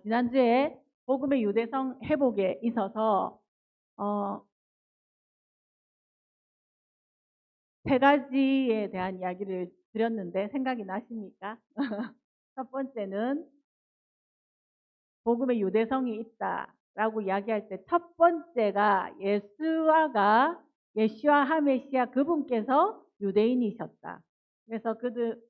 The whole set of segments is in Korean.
지난주에 복음의 유대성 회복에 있어서 세 가지에 대한 이야기를 드렸는데 생각이 나십니까? 첫 번째는 복음의 유대성이 있다라고 이야기할 때 첫 번째가 예수와 하메시아 그분께서 유대인이셨다. 그래서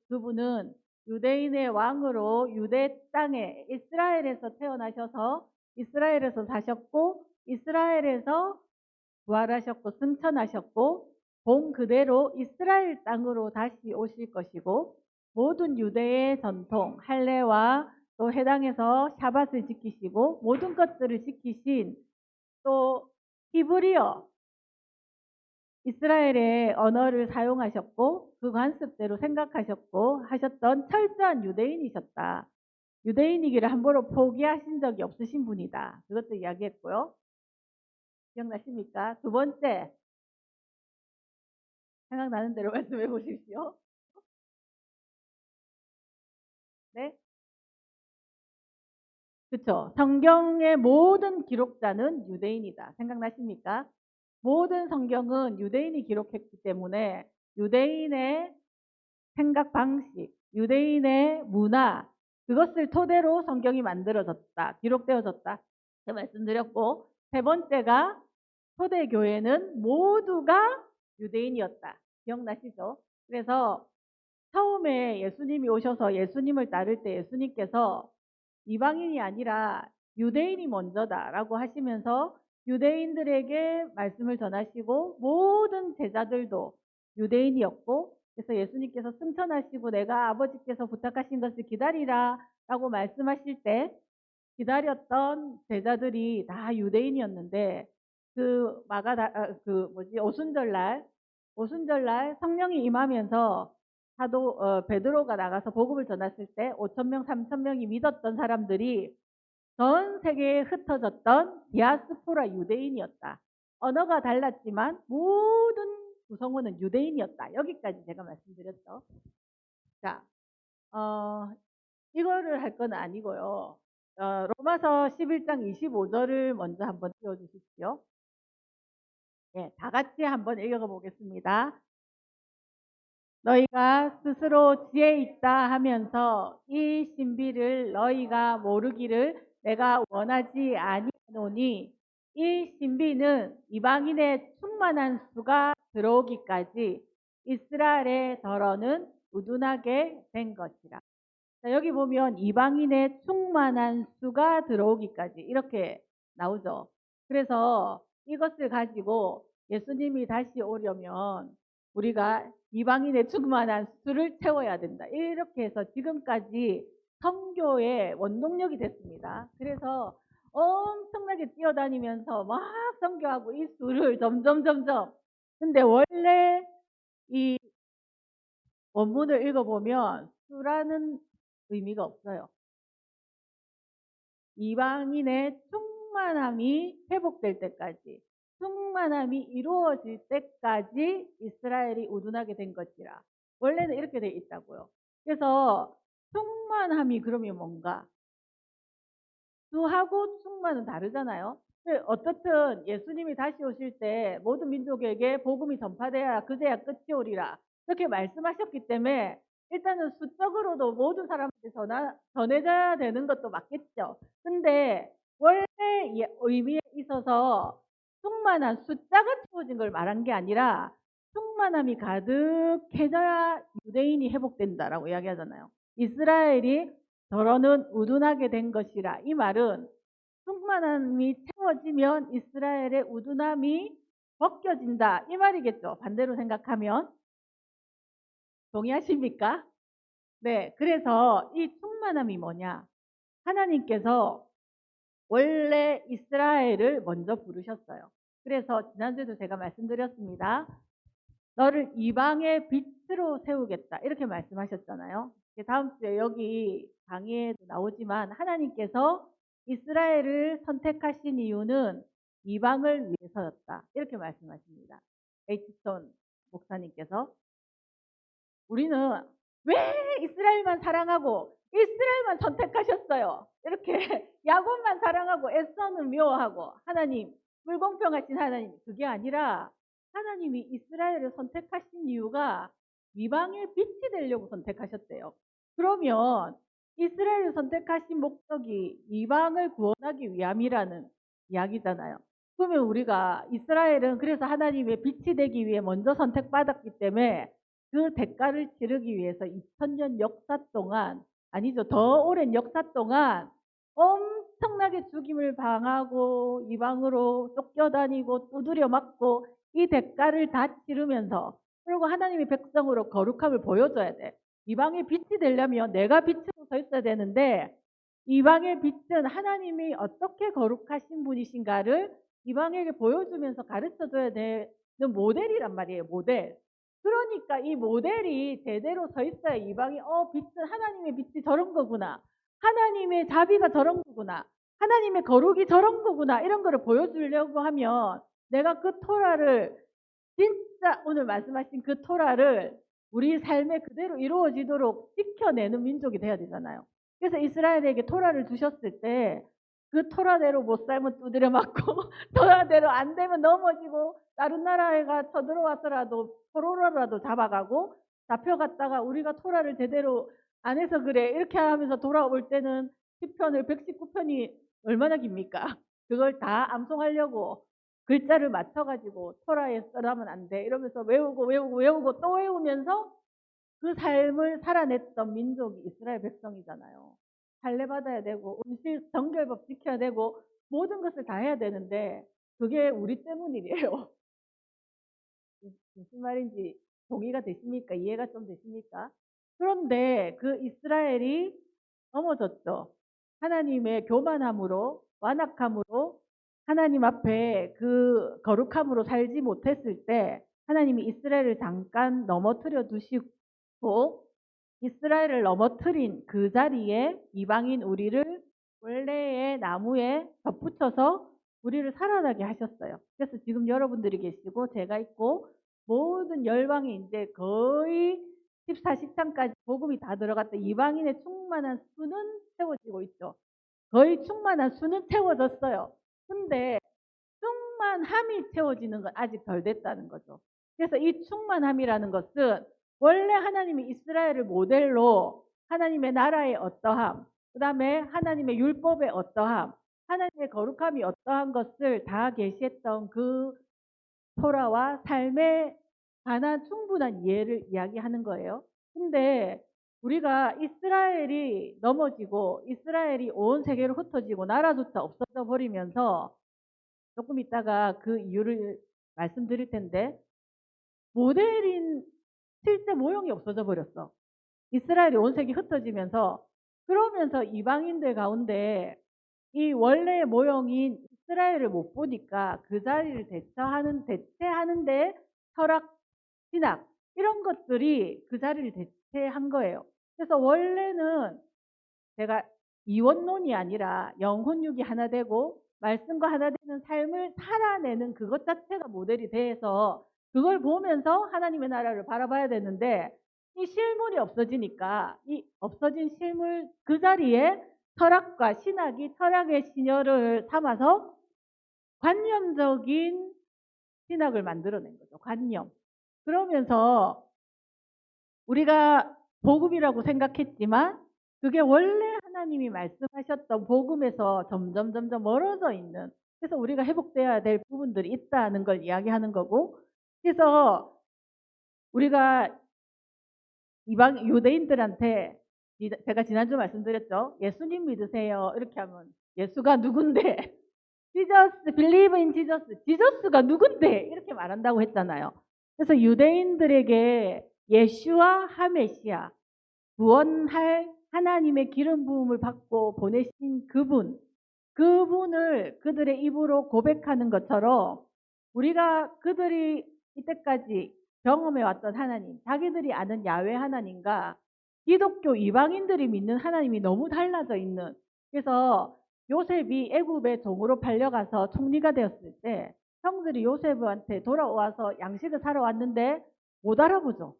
그분은 유대인의 왕으로 유대 땅에 이스라엘에서 태어나셔서 이스라엘에서 사셨고 이스라엘에서 부활하셨고 승천하셨고 본 그대로 이스라엘 땅으로 다시 오실 것이고 모든 유대의 전통 할례와 또 해당해서 샤밧을 지키시고 모든 것들을 지키신 또 히브리어 이스라엘의 언어를 사용하셨고 그 관습대로 생각하셨고 하셨던 철저한 유대인이셨다. 유대인이기를 함부로 포기하신 적이 없으신 분이다. 그것도 이야기했고요. 기억나십니까? 두 번째, 생각나는 대로 말씀해 보십시오. 네? 그렇죠. 성경의 모든 기록자는 유대인이다. 생각나십니까? 모든 성경은 유대인이 기록했기 때문에 유대인의 생각 방식, 유대인의 문화, 그것을 토대로 성경이 만들어졌다. 기록되어졌다. 제가 말씀드렸고, 세 번째가 초대교회는 모두가 유대인이었다. 기억나시죠? 그래서 처음에 예수님이 오셔서 예수님을 따를 때 예수님께서 이방인이 아니라 유대인이 먼저다라고 하시면서 유대인들에게 말씀을 전하시고 모든 제자들도 유대인이었고 그래서 예수님께서 승천하시고 내가 아버지께서 부탁하신 것을 기다리라 라고 말씀하실 때 기다렸던 제자들이 다 유대인이었는데 오순절날 성령이 임하면서 베드로가 나가서 복음을 전했을 때 5,000명, 3,000명이 믿었던 사람들이 전 세계에 흩어졌던 디아스포라 유대인이었다. 언어가 달랐지만 모든 구성원은 유대인이었다. 여기까지 제가 말씀드렸죠. 자, 이거를 할 건 아니고요. 로마서 11장 25절을 먼저 한번 띄워주십시오. 네, 다 같이 한번 읽어보겠습니다. 너희가 스스로 지혜 있다 하면서 이 신비를 너희가 모르기를 내가 원하지 아니하노니 이 신비는 이방인의 충만한 수가 들어오기까지 이스라엘의 덜어는 우둔하게 된 것이라. 자, 여기 보면 이방인의 충만한 수가 들어오기까지 이렇게 나오죠. 그래서 이것을 가지고 예수님이 다시 오려면 우리가 이방인의 충만한 수를 채워야 된다. 이렇게 해서 지금까지 선교의 원동력이 됐습니다. 그래서 엄청나게 뛰어다니면서 막 선교하고 이 수를 점점. 근데 원래 이 원문을 읽어보면 수라는 의미가 없어요. 이방인의 충만함이 회복될 때까지 충만함이 이루어질 때까지 이스라엘이 우둔하게 된 것이라. 원래는 이렇게 돼 있다고요. 그래서 충만함이 그러면 뭔가? 수하고 충만은 다르잖아요. 어떻든 예수님이 다시 오실 때 모든 민족에게 복음이 전파되어야 그제야 끝이 오리라. 이렇게 말씀하셨기 때문에 일단은 수적으로도 모든 사람한테 전해져야 되는 것도 맞겠죠. 근데 원래 의미에 있어서 충만한 숫자가 채워진 걸 말한 게 아니라 충만함이 가득해져야 유대인이 회복된다라고 이야기하잖아요. 이스라엘이 더러는 우둔하게 된 것이라. 이 말은 충만함이 채워지면 이스라엘의 우둔함이 벗겨진다. 이 말이겠죠. 반대로 생각하면. 동의하십니까? 네. 그래서 이 충만함이 뭐냐? 하나님께서 원래 이스라엘을 먼저 부르셨어요. 그래서 지난주에도 제가 말씀드렸습니다. 너를 이방의 빛으로 세우겠다. 이렇게 말씀하셨잖아요. 다음 주에 여기 강의에도 나오지만 하나님께서 이스라엘을 선택하신 이유는 이방을 위해서였다. 이렇게 말씀하십니다. 에이치스톤 목사님께서. 우리는 왜 이스라엘만 사랑하고 이스라엘만 선택하셨어요. 이렇게 야곱만 사랑하고 에서는 미워하고 하나님, 불공평하신 하나님. 그게 아니라 하나님이 이스라엘을 선택하신 이유가 이방의 빛이 되려고 선택하셨대요. 그러면 이스라엘을 선택하신 목적이 이방을 구원하기 위함이라는 이야기잖아요. 그러면 우리가 이스라엘은 그래서 하나님의 빛이 되기 위해 먼저 선택받았기 때문에 그 대가를 치르기 위해서 2000년 역사 동안, 아니죠, 더 오랜 역사 동안 엄청나게 죽임을 당하고 이방으로 쫓겨다니고 두드려 맞고 이 대가를 다 치르면서, 그리고 하나님의 백성으로 거룩함을 보여줘야 돼. 이방의 빛이 되려면 내가 빛으로 서 있어야 되는데, 이방의 빛은 하나님이 어떻게 거룩하신 분이신가를 이방에게 보여주면서 가르쳐줘야 되는 모델이란 말이에요. 모델. 그러니까 이 모델이 제대로 서 있어야 이방이 빛은, 하나님의 빛이 저런 거구나, 하나님의 자비가 저런 거구나, 하나님의 거룩이 저런 거구나, 이런 거를 보여주려고 하면 내가 그 토라를, 진짜 오늘 말씀하신 그 토라를 우리 삶에 그대로 이루어지도록 지켜내는 민족이 돼야 되잖아요. 그래서 이스라엘에게 토라를 주셨을 때 그 토라대로 못 살면 두드려 맞고 토라대로 안 되면 넘어지고 다른 나라가 쳐들어와서라도 포로라도 잡아가고 잡혀갔다가 우리가 토라를 제대로 안 해서 그래 이렇게 하면서 돌아올 때는 시편을 119편이 얼마나 깁니까? 그걸 다 암송하려고 글자를 맞춰가지고 토라에 써라면 안 돼 이러면서 외우고 또 외우면서 그 삶을 살아냈던 민족이 이스라엘 백성이잖아요. 할례받아야 되고 음식 정결법 지켜야 되고 모든 것을 다 해야 되는데 그게 우리 때문이래요. 무슨 말인지 동의가 되십니까? 이해가 좀 되십니까? 그런데 그 이스라엘이 넘어졌죠. 하나님의 교만함으로, 완악함으로, 하나님 앞에 그 거룩함으로 살지 못했을 때 하나님이 이스라엘을 잠깐 넘어뜨려 두시고, 이스라엘을 넘어뜨린 그 자리에 이방인 우리를 원래의 나무에 덧붙여서 우리를 살아나게 하셨어요. 그래서 지금 여러분들이 계시고 제가 있고 모든 열방이 이제 거의 14식장까지 복음이 다 들어갔다. 이방인의 충만한 수는 채워지고 있죠. 거의 충만한 수는 채워졌어요. 근데 충만함이 채워지는 건 아직 덜 됐다는 거죠. 그래서 이 충만함이라는 것은 원래 하나님이 이스라엘을 모델로 하나님의 나라의 어떠함, 그 다음에 하나님의 율법의 어떠함, 하나님의 거룩함이 어떠한 것을 다 계시했던 그 토라와 삶에 관한 충분한 이해를 이야기하는 거예요. 근데 우리가 이스라엘이 넘어지고 이스라엘이 온 세계로 흩어지고 나라조차 없어져 버리면서 조금 있다가 그 이유를 말씀드릴 텐데, 모델인 실제 모형이 없어져 버렸어. 이스라엘이 온 세계 흩어지면서, 그러면서 이방인들 가운데 이 원래의 모형인 이스라엘을 못 보니까 그 자리를 대체하는데 철학, 신학 이런 것들이 그 자리를 대체한 거예요. 그래서 원래는 제가 이원론이 아니라 영혼육이 하나 되고 말씀과 하나 되는 삶을 살아내는 그것 자체가 모델이 돼서 그걸 보면서 하나님의 나라를 바라봐야 되는데, 이 실물이 없어지니까 이 없어진 실물 그 자리에 철학과 신학이 철학의 신여를 삼아서 관념적인 신학을 만들어낸 거죠. 관념. 그러면서 우리가 복음이라고 생각했지만 그게 원래 하나님이 말씀하셨던 복음에서 점점 멀어져 있는, 그래서 우리가 회복돼야 될 부분들이 있다는 걸 이야기하는 거고, 그래서 우리가 이방 유대인들한테, 제가 지난주 말씀드렸죠. 예수님 믿으세요. 이렇게 하면 예수가 누군데? 지저스, believe in Jesus. 지저스가 누군데? 이렇게 말한다고 했잖아요. 그래서 유대인들에게 예슈와 하메시아, 구원할 하나님의 기름 부음을 받고 보내신 그분을 그들의 입으로 고백하는 것처럼 우리가 그들이 이때까지 경험해 왔던 하나님, 자기들이 아는 야훼 하나님과 기독교 이방인들이 믿는 하나님이 너무 달라져 있는, 그래서 요셉이 애굽의 종으로 팔려가서 총리가 되었을 때 형들이 요셉한테 돌아와서 양식을 사러 왔는데 못 알아보죠.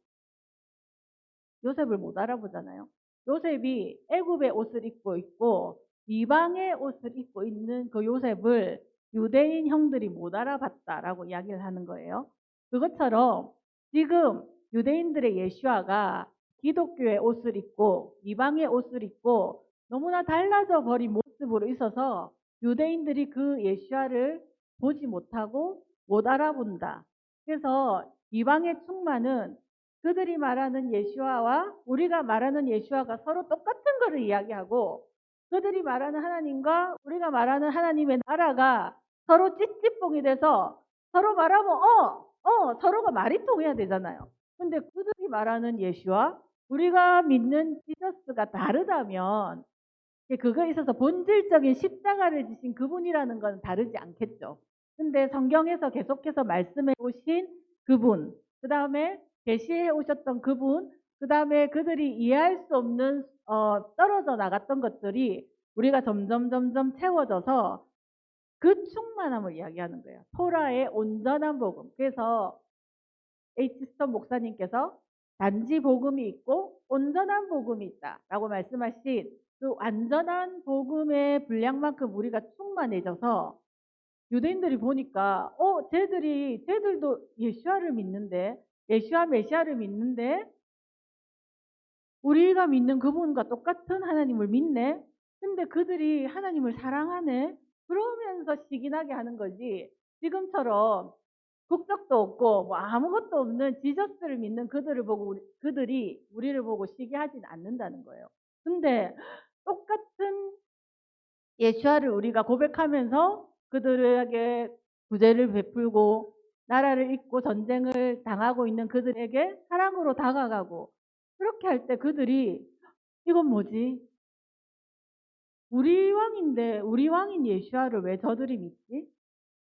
요셉을 못 알아보잖아요. 요셉이 애굽의 옷을 입고 있고 이방의 옷을 입고 있는 그 요셉을 유대인 형들이 못 알아봤다라고 이야기를 하는 거예요. 그것처럼 지금 유대인들의 예수아가 기독교의 옷을 입고 이방의 옷을 입고 너무나 달라져 버린 모습으로 있어서 유대인들이 그 예수아를 보지 못하고 못 알아본다. 그래서 이방의 충만은 그들이 말하는 예수아와 우리가 말하는 예수아가 서로 똑같은 것을 이야기하고 그들이 말하는 하나님과 우리가 말하는 하나님의 나라가 서로 찌찌뽕이 돼서 서로 말하면 서로가 말이 통해야 되잖아요. 근데 그들이 말하는 예수와 우리가 믿는 지저스가 다르다면 그거에 있어서 본질적인 십자가를 지신 그분이라는 건 다르지 않겠죠. 근데 성경에서 계속해서 말씀해 오신 그분, 그 다음에 계시해 오셨던 그분, 그 다음에 그들이 이해할 수 없는 떨어져 나갔던 것들이 우리가 점점 채워져서 그 충만함을 이야기하는 거예요. 토라의 온전한 복음. 그래서 H. 스턴 목사님께서 단지 복음이 있고 온전한 복음이 있다라고 말씀하신 그 완전한 복음의 분량만큼 우리가 충만해져서 유대인들이 보니까 쟤들도 예수아를 믿는데 예수아 메시아를 믿는데 우리가 믿는 그분과 똑같은 하나님을 믿네. 근데 그들이 하나님을 사랑하네. 그러면서 시기나게 하는 거지. 지금처럼 국적도 없고 뭐 아무것도 없는 지저스를 믿는 그들을 보고 그들이 우리를 보고 시기하진 않는다는 거예요. 근데 똑같은 예수아를 우리가 고백하면서 그들에게 구제를 베풀고 나라를 잇고 전쟁을 당하고 있는 그들에게 사랑으로 다가가고 그렇게 할 때 그들이 이건 뭐지? 우리 왕인데 우리 왕인 예수아를 왜 저들이 믿지?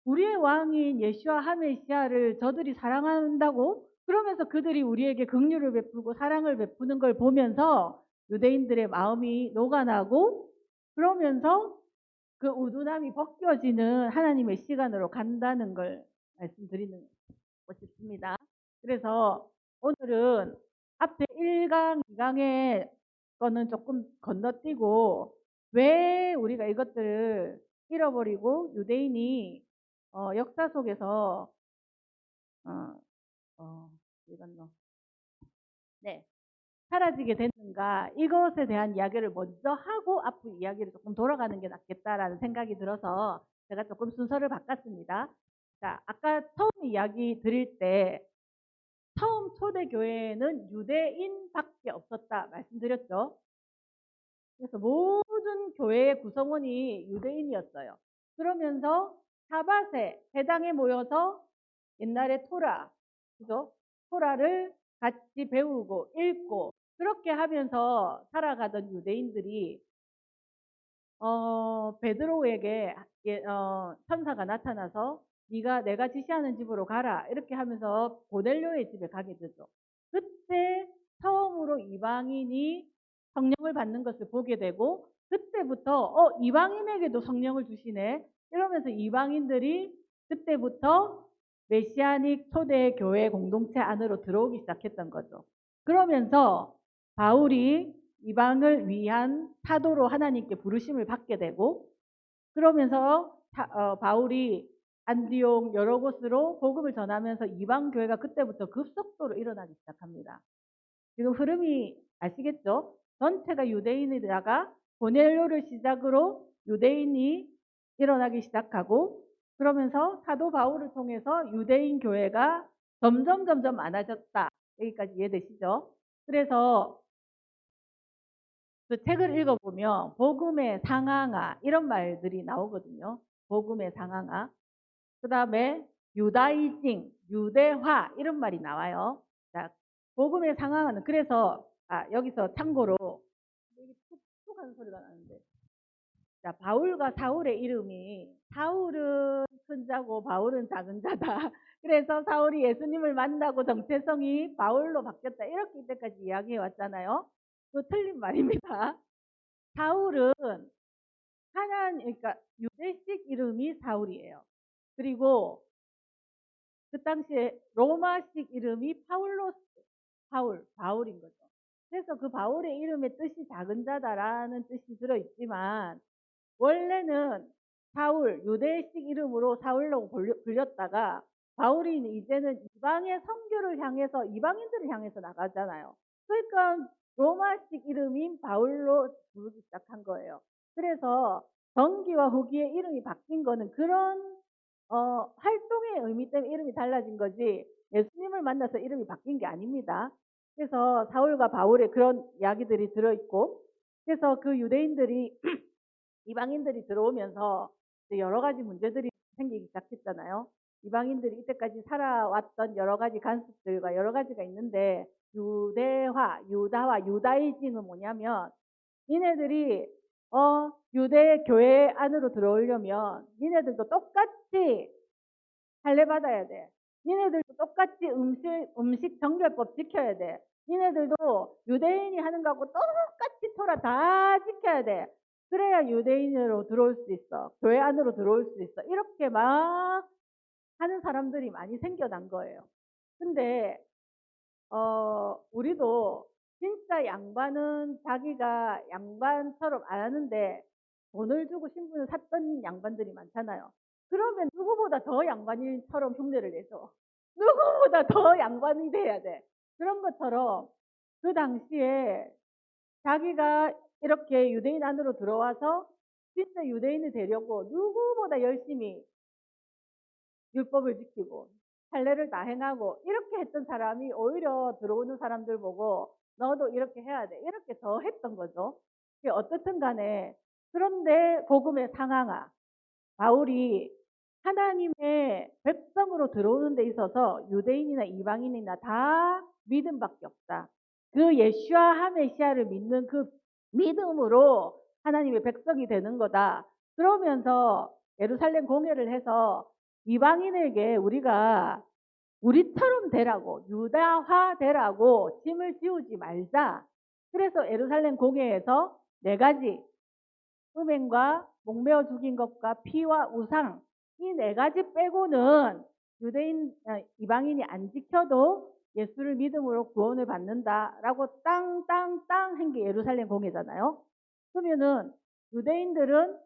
우리의 왕인 예수아 하메시아를 저들이 사랑한다고? 그러면서 그들이 우리에게 긍휼을 베풀고 사랑을 베푸는 걸 보면서 유대인들의 마음이 녹아나고 그러면서 그 우둔함이 벗겨지는 하나님의 시간으로 간다는 걸 말씀드리는 싶습니다. 그래서 오늘은 앞에 1강, 2강의 거는 조금 건너뛰고 왜 우리가 이것들을 잃어버리고 유대인이 역사 속에서 어, 이건 네, 사라지게 됐는가 이것에 대한 이야기를 먼저 하고 앞으로 이야기를 조금 돌아가는 게 낫겠다라는 생각이 들어서 제가 조금 순서를 바꿨습니다. 자, 아까 처음 이야기 드릴 때 처음 초대교회는 유대인밖에 없었다 말씀드렸죠. 그래서 모든 교회의 구성원이 유대인이었어요. 그러면서 사밧에 회당에 모여서 옛날에 토라, 그죠? 토라를 같이 배우고 읽고 그렇게 하면서 살아가던 유대인들이 베드로에게 천사가 나타나서 네가 내가 지시하는 집으로 가라 이렇게 하면서 고넬료의 집에 가게 되죠. 그때 처음으로 이방인이 성령을 받는 것을 보게 되고 그때부터 이방인에게도 성령을 주시네 이러면서 이방인들이 그때부터 메시아닉 초대 교회 공동체 안으로 들어오기 시작했던 거죠. 그러면서 바울이 이방을 위한 사도로 하나님께 부르심을 받게 되고 그러면서 바울이 안디옥 여러 곳으로 복음을 전하면서 이방 교회가 그때부터 급속도로 일어나기 시작합니다. 지금 흐름이 아시겠죠? 전체가 유대인이다가 고넬료를 시작으로 유대인이 일어나기 시작하고 그러면서 사도 바울을 통해서 유대인 교회가 점점 많아졌다. 여기까지 이해되시죠? 그래서 그 책을 읽어보면 복음의 상황화 이런 말들이 나오거든요. 복음의 상황화. 그 다음에 유다이징, 유대화 이런 말이 나와요. 자, 복음의 상황화는 그래서 여기서 참고로 툭툭 하는 소리가 나는데 자, 바울과 사울의 이름이 사울은 큰 자고 바울은 작은 자다. 그래서 사울이 예수님을 만나고 정체성이 바울로 바뀌었다. 이렇게 이때까지 이야기해 왔잖아요. 그 틀린 말입니다. 사울은 그러니까 유대식 이름이 사울이에요. 그리고 그 당시에 로마식 이름이 바울인 거죠. 그래서 그 바울의 이름의 뜻이 작은 자다라는 뜻이 들어있지만 원래는 사울, 유대식 이름으로 사울로 불렸다가 바울이 이제는 이방의 선교를 향해서 이방인들을 향해서 나가잖아요. 그러니까 로마식 이름인 바울로 부르기 시작한 거예요. 그래서 전기와 후기의 이름이 바뀐 거는 그런 활동의 의미 때문에 이름이 달라진 거지 예수님을 만나서 이름이 바뀐 게 아닙니다. 그래서 사울과 바울의 그런 이야기들이 들어있고 그래서 그 유대인들이 이방인들이 들어오면서 여러 가지 문제들이 생기기 시작했잖아요. 이방인들이 이때까지 살아왔던 여러 가지 관습들과 여러 가지가 있는데 유다와 유다이즘은 뭐냐면 니네들이 유대 교회 안으로 들어오려면 니네들도 똑같이 할례 받아야 돼. 니네들도 똑같이 음식 정결법 지켜야 돼. 니네들도 유대인이 하는 거하고 똑같이 토라 다 지켜야 돼. 그래야 유대인으로 들어올 수 있어. 교회 안으로 들어올 수 있어. 이렇게 막 하는 사람들이 많이 생겨난 거예요. 근데 우리도 진짜 양반은 자기가 양반처럼 안 하는데 돈을 주고 신분을 샀던 양반들이 많잖아요. 그러면 누구보다 더 양반인처럼 흉내를 내죠. 누구보다 더 양반이 돼야 돼. 그런 것처럼 그 당시에 자기가 이렇게 유대인 안으로 들어와서 진짜 유대인이 되려고 누구보다 열심히 율법을 지키고 할례를 다 행하고 이렇게 했던 사람이 오히려 들어오는 사람들 보고 너도 이렇게 해야 돼 이렇게 더 했던 거죠. 어떻든 간에 그런데 복음의 상황아 바울이 하나님의 백성으로 들어오는 데 있어서 유대인이나 이방인이나 다 믿음밖에 없다. 그 예슈아 하메시아를 믿는 그 믿음으로 하나님의 백성이 되는 거다. 그러면서 예루살렘 공회를 해서 이방인에게 우리가 우리처럼 되라고 유다화 되라고 짐을 지우지 말자. 그래서 예루살렘 공회에서 네 가지 음행과 목매어 죽인 것과 피와 우상 이 네 가지 빼고는 유대인 이방인이 안 지켜도 예수를 믿음으로 구원을 받는다라고 땅땅땅 한 게 예루살렘 공회잖아요. 그러면은 유대인들은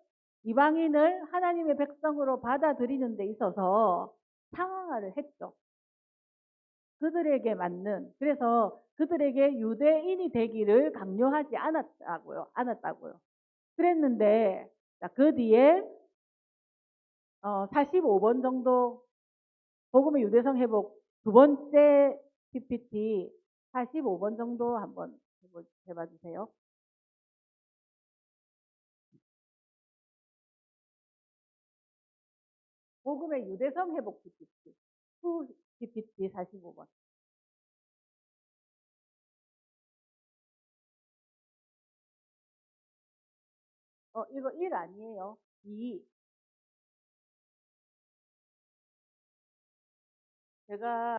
이방인을 하나님의 백성으로 받아들이는 데 있어서 상황화를 했죠. 그들에게 맞는 그래서 그들에게 유대인이 되기를 강요하지 않았다고요. 그랬는데 그 뒤에 45번 정도 복음의 유대성 회복 두 번째 PPT 45번 정도 한번 해봐 주세요. 복음의 유대성 회복 PPT 후 PPT 45번. 이거 1 아니에요. 2. 제가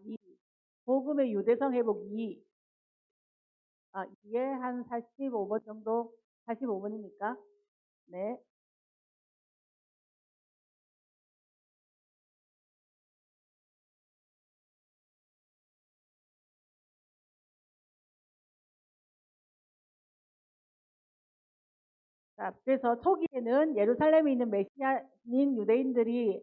2. 복음의 유대성 회복 2. 2에 한 45번 정도 45번이니까 네. 자, 그래서 초기에는 예루살렘에 있는 메시아인 유대인들이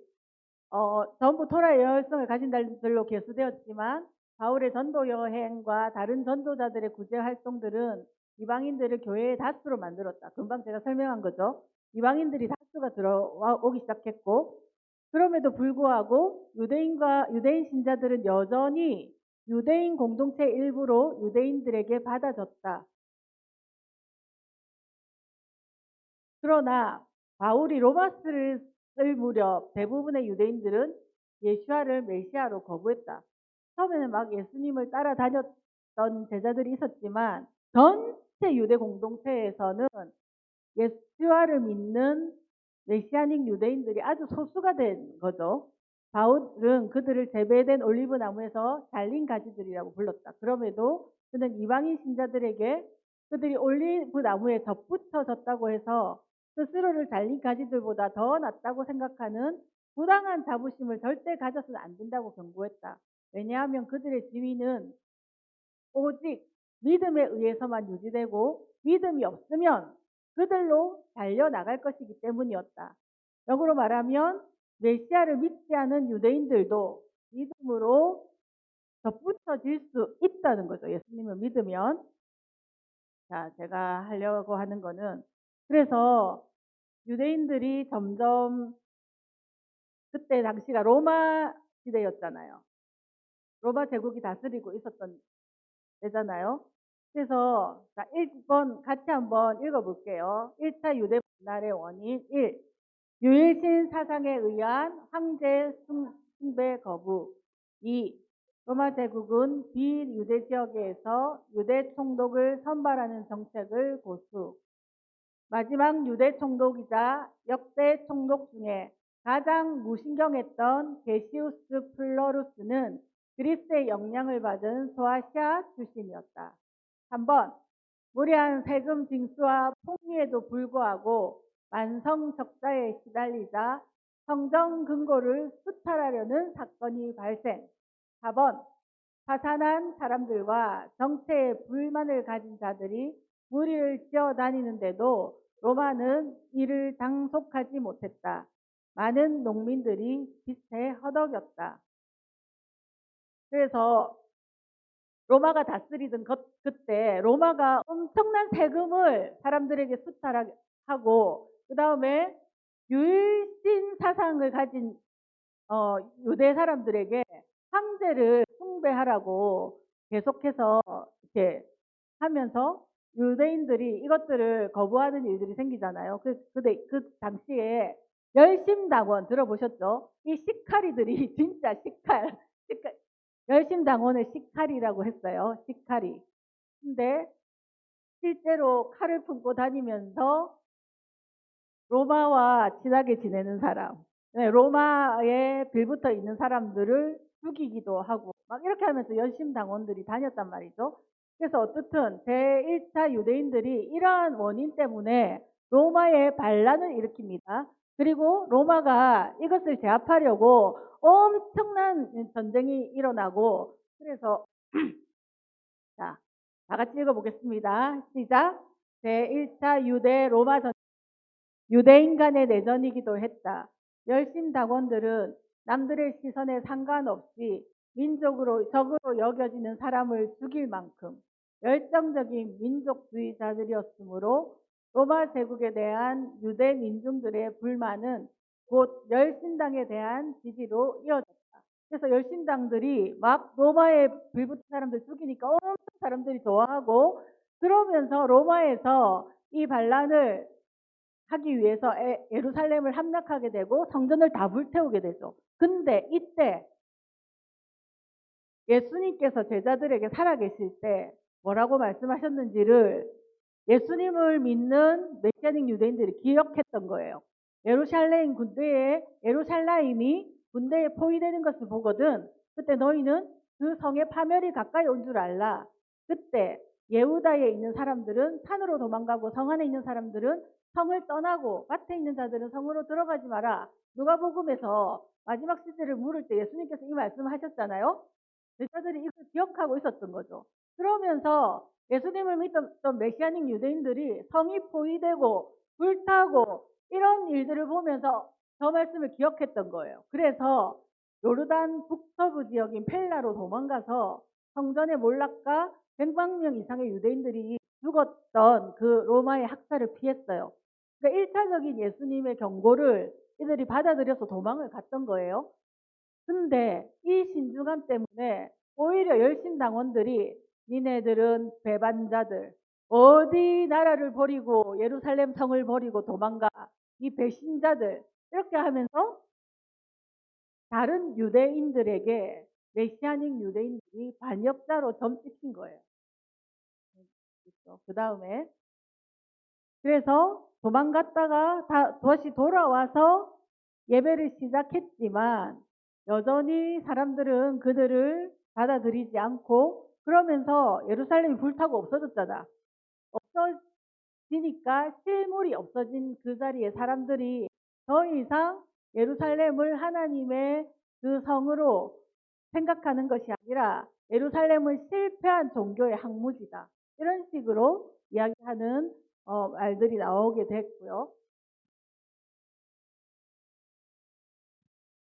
전부 토라의 열성을 가진 자들로 계수되었지만 바울의 전도 여행과 다른 전도자들의 구제 활동들은 이방인들을 교회의 다수로 만들었다. 금방 제가 설명한 거죠. 이방인들이 다수가 들어오기 시작했고 그럼에도 불구하고 유대인 신자들은 여전히 유대인 공동체 일부로 유대인들에게 받아줬다. 그러나 바울이 로마스를 쓸 무렵 대부분의 유대인들은 예수아를 메시아로 거부했다. 처음에는 막 예수님을 따라다녔던 제자들이 있었지만 전체 유대 공동체에서는 예수아를 믿는 메시아닉 유대인들이 아주 소수가 된 거죠. 바울은 그들을 재배된 올리브 나무에서 잘린 가지들이라고 불렀다. 그럼에도 그는 이방인 신자들에게 그들이 올리브 나무에 덧붙여졌다고 해서 스스로를 잘린 가지들보다 더 낫다고 생각하는 부당한 자부심을 절대 가져서는 안 된다고 경고했다. 왜냐하면 그들의 지위는 오직 믿음에 의해서만 유지되고 믿음이 없으면 그들로 달려나갈 것이기 때문이었다. 역으로 말하면 메시아를 믿지 않은 유대인들도 믿음으로 덧붙여질 수 있다는 거죠. 예수님을 믿으면. 자, 제가 하려고 하는 거는, 그래서 유대인들이 점점, 그때 당시가 로마 시대였잖아요. 로마 제국이 다스리고 있었던 때잖아요. 그래서 자, 1번 같이 한번 읽어볼게요. 1차 유대 분날의 원인 1. 유일신 사상에 의한 황제 숭배 거부. 2. 로마 제국은 비유대 지역에서 유대 총독을 선발하는 정책을 고수. 마지막 유대 총독이자 역대 총독 중에 가장 무신경했던 게시우스 플러루스는 그리스의 영향을 받은 소아시아 출신이었다. 3번 무리한 세금 징수와 폭리에도 불구하고 만성적자에 시달리자 성정 근거를 수탈하려는 사건이 발생. 4번 파산한 사람들과 정체에 불만을 가진 자들이 무리를 지어 다니는데도 로마는 이를 당속하지 못했다. 많은 농민들이 빚에 허덕였다. 그래서 로마가 다스리던 그때 로마가 엄청난 세금을 사람들에게 수탈하고, 그 다음에 유일신 사상을 가진 유대 사람들에게 황제를 숭배하라고 계속해서 이렇게 하면서 유대인들이 이것들을 거부하는 일들이 생기잖아요. 그 당시에 열심당원 들어보셨죠? 이 시카리들이 진짜 열심당원을 시카리라고 했어요. 시카리. 근데 실제로 칼을 품고 다니면서 로마와 친하게 지내는 사람, 로마에 빌붙어 있는 사람들을 죽이기도 하고 막 이렇게 하면서 열심당원들이 다녔단 말이죠. 그래서 어쨌든 제1차 유대인들이 이러한 원인 때문에 로마에 반란을 일으킵니다. 그리고 로마가 이것을 제압하려고 엄청난 전쟁이 일어나고, 그래서 자, 다 같이 읽어보겠습니다. 시작. 제1차 유대 로마 전쟁. 유대인 간의 내전이기도 했다. 열심당원들은 남들의 시선에 상관없이 민족으로 적으로 여겨지는 사람을 죽일 만큼 열정적인 민족주의자들이었으므로 로마 제국에 대한 유대 민중들의 불만은 곧 열심당에 대한 지지로 이어졌다. 그래서 열심당들이 막 로마에 불붙은 사람들 죽이니까 엄청 사람들이 좋아하고, 그러면서 로마에서 이 반란을 하기 위해서 예루살렘을 함락하게 되고 성전을 다 불태우게 되죠. 근데 이때 예수님께서 제자들에게 살아계실 때 뭐라고 말씀하셨는지를 예수님을 믿는 메시아닉 유대인들이 기억했던 거예요. 예루살렘이 군대에 포위되는 것을 보거든 그때 너희는 그 성의 파멸이 가까이 온 줄 알라. 그때 예후다에 있는 사람들은 산으로 도망가고 성 안에 있는 사람들은 성을 떠나고 밭에 있는 자들은 성으로 들어가지 마라. 누가복음에서 마지막 시대를 물을 때 예수님께서 이 말씀을 하셨잖아요. 제자들이 이걸 기억하고 있었던 거죠. 그러면서 예수님을 믿었던 메시아닉 유대인들이 성이 포위되고 불타고 이런 일들을 보면서 저 말씀을 기억했던 거예요. 그래서 요르단 북서부 지역인 펠라로 도망가서 성전에 몰락가 100만 명 이상의 유대인들이 죽었던 그 로마의 학살을 피했어요. 그러니까 1차적인 예수님의 경고를 이들이 받아들여서 도망을 갔던 거예요. 근데 이 신중함 때문에 오히려 열심당원들이 니네들은 배반자들, 어디 나라를 버리고 예루살렘 성을 버리고 도망가, 이 배신자들, 이렇게 하면서 다른 유대인들에게 메시아닉 유대인들이 반역자로 점찍힌 거예요. 그 다음에 그래서 도망갔다가 다시 돌아와서 예배를 시작했지만 여전히 사람들은 그들을 받아들이지 않고, 그러면서 예루살렘이 불타고 없어졌잖아. 없어지니까 실물이 없어진 그 자리에 사람들이 더 이상 예루살렘을 하나님의 그 성으로 생각하는 것이 아니라 예루살렘은 실패한 종교의 항무지다. 이런 식으로 이야기하는 말들이 나오게 됐고요.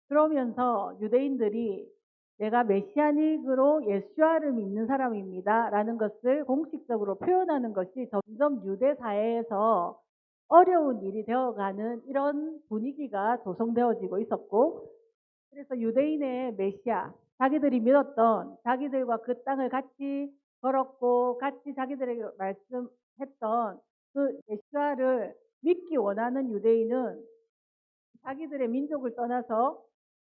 그러면서 유대인들이 내가 메시아닉으로 예수아를 믿는 사람입니다 라는 것을 공식적으로 표현하는 것이 점점 유대 사회에서 어려운 일이 되어가는 이런 분위기가 조성되어지고 있었고, 그래서 유대인의 메시아, 자기들이 믿었던, 자기들과 그 땅을 같이 걸었고 같이 자기들에게 말씀했던 그 메시아를 믿기 원하는 유대인은 자기들의 민족을 떠나서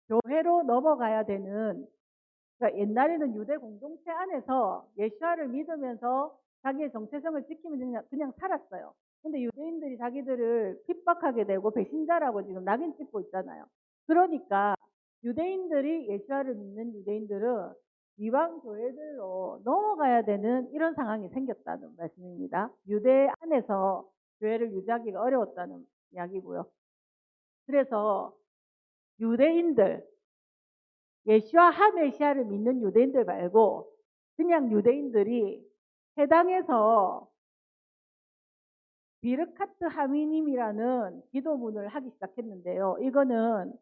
교회로 넘어가야 되는, 그러니까 옛날에는 유대 공동체 안에서 예수아를 믿으면서 자기의 정체성을 지키면서 그냥 살았어요. 근데 유대인들이 자기들을 핍박하게 되고 배신자라고 지금 낙인 찍고 있잖아요. 그러니까 유대인들이 예수아를 믿는 유대인들은 이방 교회들로 넘어가야 되는 이런 상황이 생겼다는 말씀입니다. 유대 안에서 교회를 유지하기가 어려웠다는 이야기고요. 그래서 유대인들, 예수와 하메시아를 믿는 유대인들 말고 그냥 유대인들이 해당에서 비르카트 하미님이라는 기도문을 하기 시작했는데요. 이거는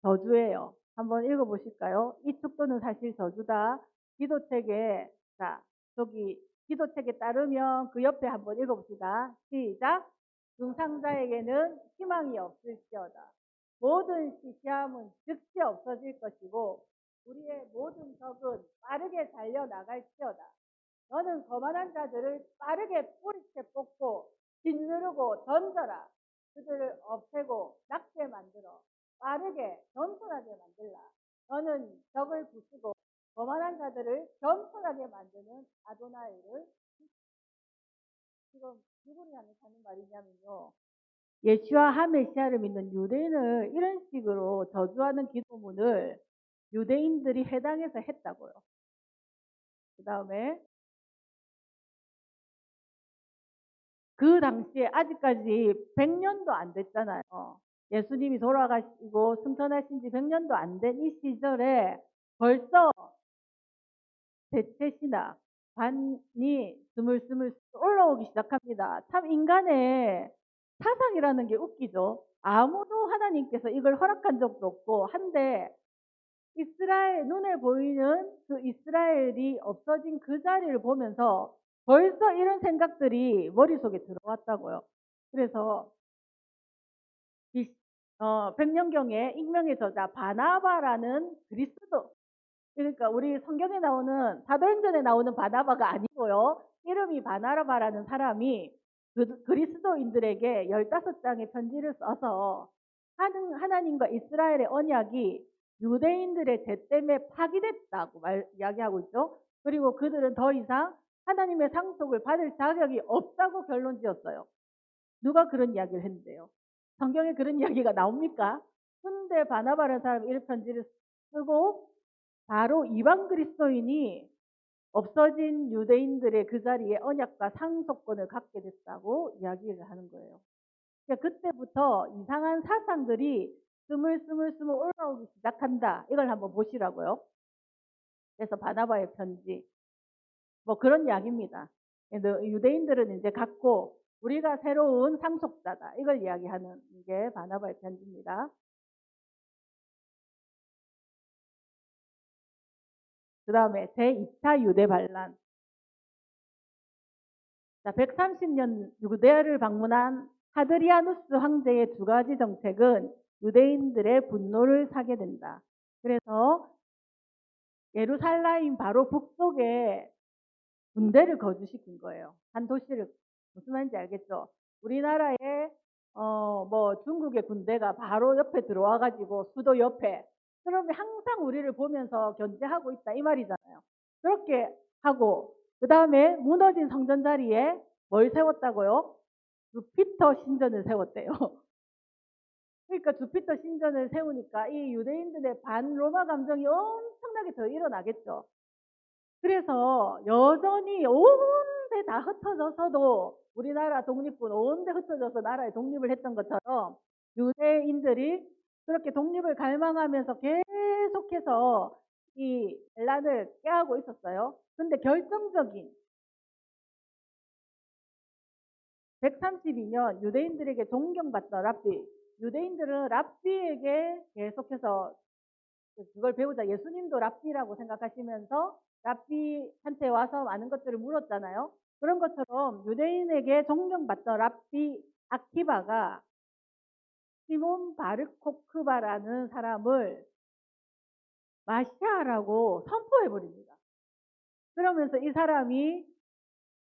저주예요. 한번 읽어보실까요? 이 축도는 사실 저주다. 기도책에, 자, 저기 기도책에 따르면 그 옆에 한번 읽어봅시다. 시작. 중상자에게는 희망이 없을지어다. 모든 시시함은 즉시 없어질 것이고 우리의 모든 적은 빠르게 달려나갈지어다. 너는 거만한 자들을 빠르게 뿌리채 뽑고 짓누르고 던져라. 그들을 없애고 낙게 만들어 빠르게 겸손하게 만들라. 너는 적을 부수고 거만한 자들을 겸손하게 만드는 아도나이를. 지금 누구를 향해서 하는 말이냐면요, 예수와 하메시아를 믿는 유대인을 이런 식으로 저주하는 기도문을 유대인들이 해당해서 했다고요. 그 다음에 그 당시에 아직까지 100년도 안 됐잖아요. 예수님이 돌아가시고 승천하신 지 100년도 안 된 이 시절에 벌써 대체신학, 반이 스물스물 올라오기 시작합니다. 참 인간의 사상이라는 게 웃기죠. 아무도 하나님께서 이걸 허락한 적도 없고 한데 이스라엘, 눈에 보이는 그 이스라엘이 없어진 그 자리를 보면서 벌써 이런 생각들이 머릿속에 들어왔다고요. 그래서 백년경에 익명의 저자 바나바라는 그리스도, 그러니까 우리 성경에 나오는 사도행전에 나오는 바나바가 아니고요. 이름이 바나바라는 사람이 그리스도인들에게 15장의 편지를 써서 하나님과 이스라엘의 언약이 유대인들의 죄 때문에 파기됐다고 이야기하고 있죠. 그리고 그들은 더 이상 하나님의 상속을 받을 자격이 없다고 결론 지었어요. 누가 그런 이야기를 했는데요? 성경에 그런 이야기가 나옵니까? 근데 바나바라는 사람이 이런 편지를 쓰고 바로 이방 그리스도인이 없어진 유대인들의 그 자리에 언약과 상속권을 갖게 됐다고 이야기를 하는 거예요. 그러니까 그때부터 이상한 사상들이 스물스물 올라오기 시작한다. 이걸 한번 보시라고요. 그래서 바나바의 편지, 뭐 그런 이야기입니다. 유대인들은 이제 갖고 우리가 새로운 상속자다. 이걸 이야기하는 게 바나바의 편지입니다. 그 다음에 제2차 유대 반란. 자, 130년 유대를 방문한 하드리아누스 황제의 두 가지 정책은 유대인들의 분노를 사게 된다. 그래서 예루살렘 바로 북쪽에 군대를 거주시킨 거예요. 한 도시를. 무슨 말인지 알겠죠? 우리나라에 뭐 중국의 군대가 바로 옆에 들어와 가지고 수도 옆에, 그러면 항상 우리를 보면서 견제하고 있다 이 말이잖아요. 그렇게 하고 그 다음에 무너진 성전 자리에 뭘 세웠다고요? 주피터 신전을 세웠대요. 그러니까 주피터 신전을 세우니까 이 유대인들의 반로마 감정이 엄청나게 더 일어나겠죠. 그래서 여전히 온데 다 흩어져서도 우리나라 독립군 온데 흩어져서 나라의 독립을 했던 것처럼 유대인들이 그렇게 독립을 갈망하면서 계속해서 이 엘란을 꾀하고 있었어요. 근데 결정적인 132년 유대인들에게 존경받던 랍비, 유대인들은 랍비에게 계속해서 그걸 배우자. 예수님도 랍비라고 생각하시면서 랍비한테 와서 많은 것들을 물었잖아요. 그런 것처럼 유대인에게 존경받던 랍비 아키바가 시몬 바르코크바라는 사람을 마시아라고 선포해 버립니다. 그러면서 이 사람이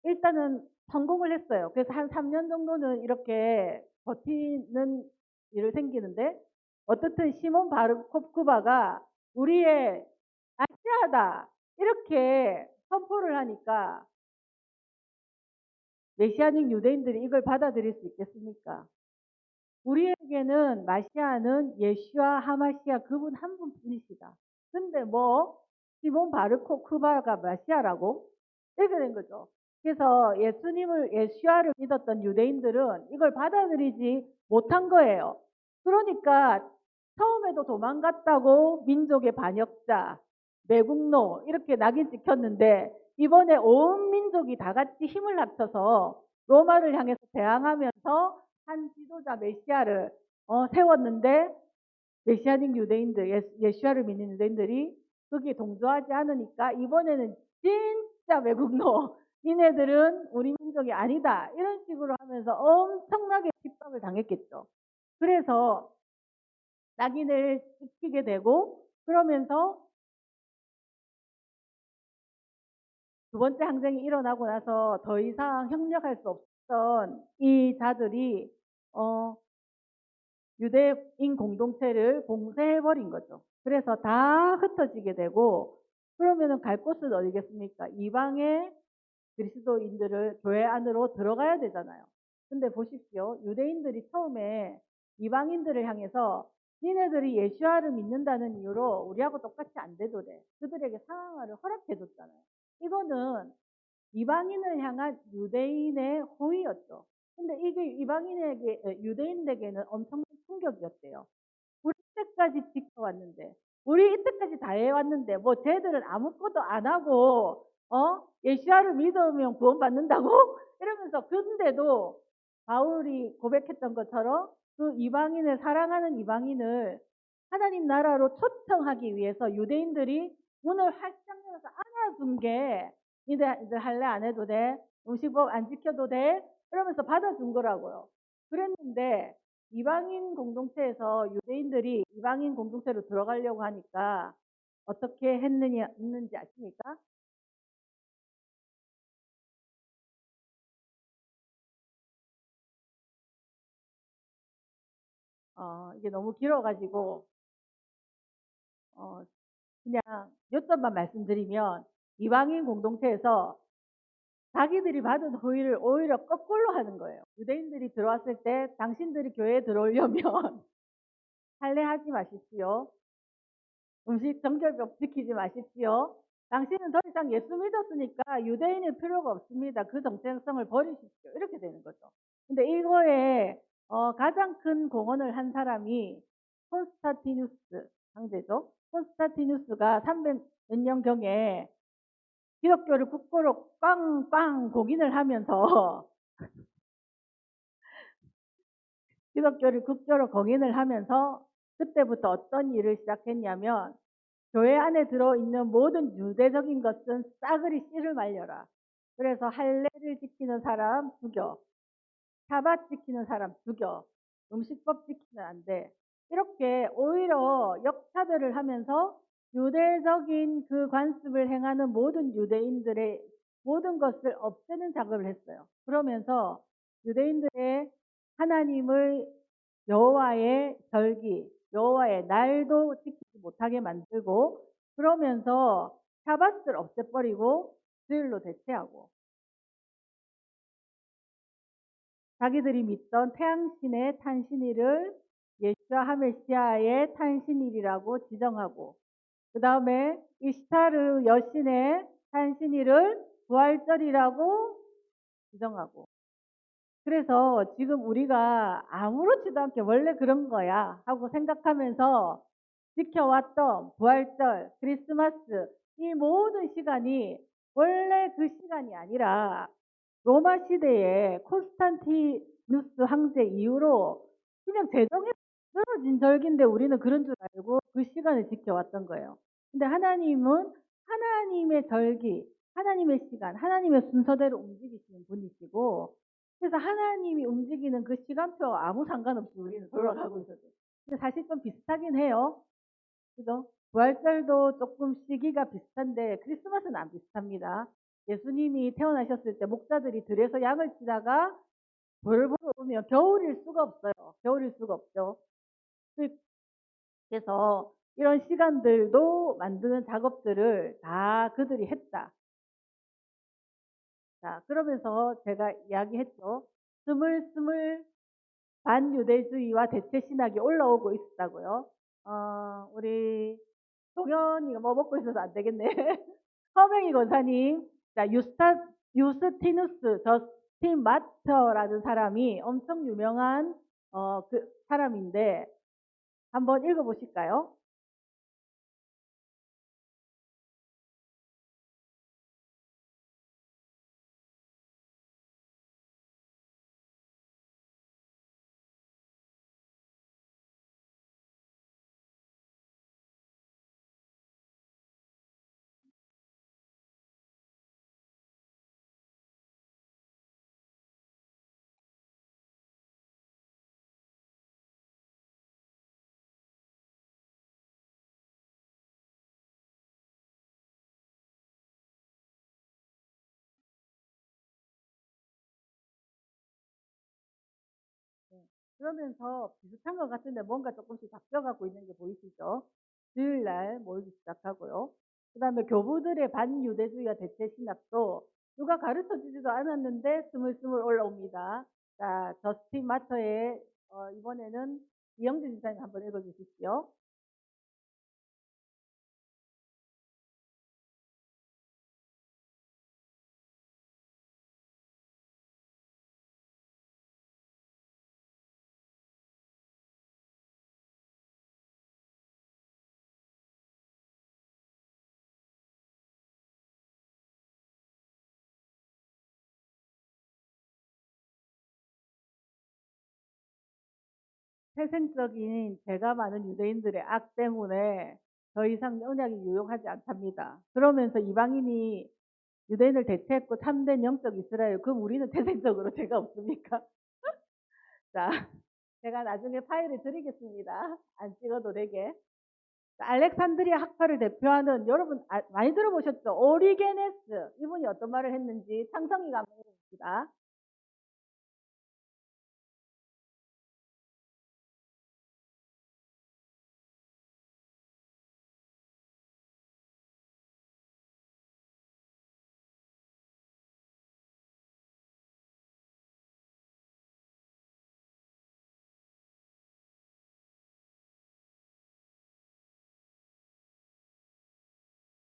일단은 성공을 했어요. 그래서 한 3년 정도는 이렇게 버티는 일을 생기는데, 어떻든 시몬 바르코프바가 우리의 메시아다 이렇게 선포를 하니까 메시아닉 유대인들이 이걸 받아들일 수 있겠습니까? 우리에게는 마시아는 예슈아 하마시아 그분 한 분뿐이시다. 근데 뭐 시몬 바르코크바가 마시아라고? 이렇게 된 거죠. 그래서 예수님을 예슈아를 믿었던 유대인들은 이걸 받아들이지 못한 거예요. 그러니까 처음에도 도망갔다고 민족의 반역자, 매국노 이렇게 낙인 찍혔는데, 이번에 온 민족이 다 같이 힘을 합쳐서 로마를 향해서 대항하면서 한 지도자 메시아를 세웠는데, 메시아닉 유대인들, 예수아를 믿는 유대인들이 거기에 동조하지 않으니까 이번에는 진짜 외국노, 니네들은 우리 민족이 아니다 이런 식으로 하면서 엄청나게 핍박을 당했겠죠. 그래서 낙인을 찍히게 되고, 그러면서 두 번째 항쟁이 일어나고 나서 더 이상 협력할 수 없던 이 자들이 유대인 공동체를 봉쇄해버린 거죠. 그래서 다 흩어지게 되고, 그러면은 갈 곳은 어디겠습니까? 이방의 그리스도인들을 교회 안으로 들어가야 되잖아요. 근데 보십시오. 유대인들이 처음에 이방인들을 향해서 니네들이 예수아를 믿는다는 이유로 우리하고 똑같이 안 돼도 돼. 그들에게 상황을 허락해줬잖아요. 이거는 이방인을 향한 유대인의 호의였죠. 근데 이게 이방인에게, 유대인에게는 엄청난 충격이었대요. 우리 이때까지 지켜왔는데, 우리 이때까지 다 해왔는데, 뭐 쟤들은 아무것도 안 하고, 예수아를 믿으면 구원받는다고? 이러면서, 근데도 바울이 고백했던 것처럼 그 이방인을, 사랑하는 이방인을 하나님 나라로 초청하기 위해서 유대인들이 문을 활짝 열어서 안아준 게, 이제 할례 안 해도 돼? 음식법 안 지켜도 돼? 이러면서 받아준 거라고요. 그랬는데 이방인 공동체에서 유대인들이 이방인 공동체로 들어가려고 하니까 어떻게 했는지 아십니까? 이게 너무 길어가지고 어, 그냥 요점만 말씀드리면, 이방인 공동체에서 자기들이 받은 호의를 오히려 거꾸로 하는 거예요. 유대인들이 들어왔을 때 당신들이 교회에 들어오려면 할례하지 마십시오. 음식 정결법 지키지 마십시오. 당신은 더 이상 예수 믿었으니까 유대인일 필요가 없습니다. 그 정체성을 버리십시오. 이렇게 되는 거죠. 근데 이거에 가장 큰 공헌을 한 사람이 콘스탄티누스 황제죠. 콘스탄티누스가 300년경에 기독교를 국고로 빵빵 공인을 하면서 기독교를 국교로 공인을 하면서 그때부터 어떤 일을 시작했냐면, 교회 안에 들어있는 모든 유대적인 것은 싸그리 씨를 말려라. 그래서 할례를 지키는 사람 죽여, 사bat 지키는 사람 죽여, 음식법 지키면 안 돼. 이렇게 오히려 역차별을 하면서 유대적인 그 관습을 행하는 모든 유대인들의 모든 것을 없애는 작업을 했어요. 그러면서 유대인들의 하나님을, 여호와의 절기, 여호와의 날도 지키지 못하게 만들고, 그러면서 샤밧을 없애버리고 주일로 대체하고, 자기들이 믿던 태양신의 탄신일을 예수와 하메시아의 탄신일이라고 지정하고, 그 다음에 이스타르 여신의 탄신일을 부활절이라고 지정하고, 그래서 지금 우리가 아무렇지도 않게 원래 그런 거야 하고 생각하면서 지켜왔던 부활절, 크리스마스 이 모든 시간이 원래 그 시간이 아니라 로마 시대에 콘스탄티누스 황제 이후로 그냥 제정에 떨어진 절기인데 우리는 그런 줄 알고 그 시간을 지켜왔던 거예요. 근데 하나님은 하나님의 절기, 하나님의 시간, 하나님의 순서대로 움직이시는 분이시고 그래서 하나님이 움직이는 그 시간표 아무 상관없이 우리는 돌아가고 있어요. 근데 사실 좀 비슷하긴 해요. 그죠? 부활절도 조금 시기가 비슷한데 크리스마스는 안 비슷합니다. 예수님이 태어나셨을 때 목자들이 들에서 양을 치다가 벌벌 오면 겨울일 수가 없어요. 겨울일 수가 없죠. 그래서 이런 시간들도 만드는 작업들을 다 그들이 했다. 자, 그러면서 제가 이야기했죠. 스물스물 반유대주의와 대체 신학이 올라오고 있었다고요. 우리 동현이가 뭐 먹고 있어서 안 되겠네. 허명희 권사님, 자, 유스티누스 저스틴 마터라는 사람이 엄청 유명한 그 사람인데 한번 읽어보실까요? 네. 그러면서 비슷한 것 같은데 뭔가 조금씩 바뀌어가고 있는 게 보이시죠? 주일날 모이기 시작하고요. 그 다음에 교부들의 반유대주의와 대체 신학도 누가 가르쳐 주지도 않았는데 스물스물 올라옵니다. 자, 저스틴 마터의 이번에는 이영준 지사님 한번 읽어주십시오. 태생적인 죄가 많은 유대인들의 악 때문에 더 이상 언약이 유용하지 않답니다. 그러면서 이방인이 유대인을 대체했고 참된 영적 이스라엘, 그럼 우리는 태생적으로 죄가 없습니까? 자, 제가 나중에 파일을 드리겠습니다. 안 찍어도 되게. 자, 알렉산드리아 학파를 대표하는 여러분 많이 들어보셨죠? 오리게네스 이분이 어떤 말을 했는지 창성이가 한번 해봅시다.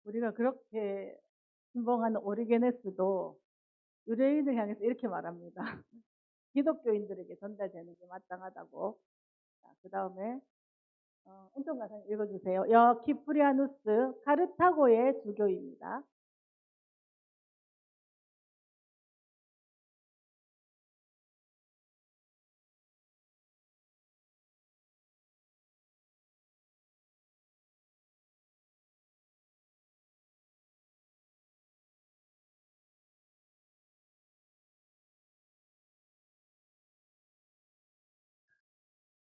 우리가 그렇게 신봉하는 오리게네스도 유대인을 향해서 이렇게 말합니다. 기독교인들에게 전달되는 게 마땅하다고. 자, 그 다음에 은총 가사님 읽어주세요. 여 키프리아누스 카르타고의 주교입니다.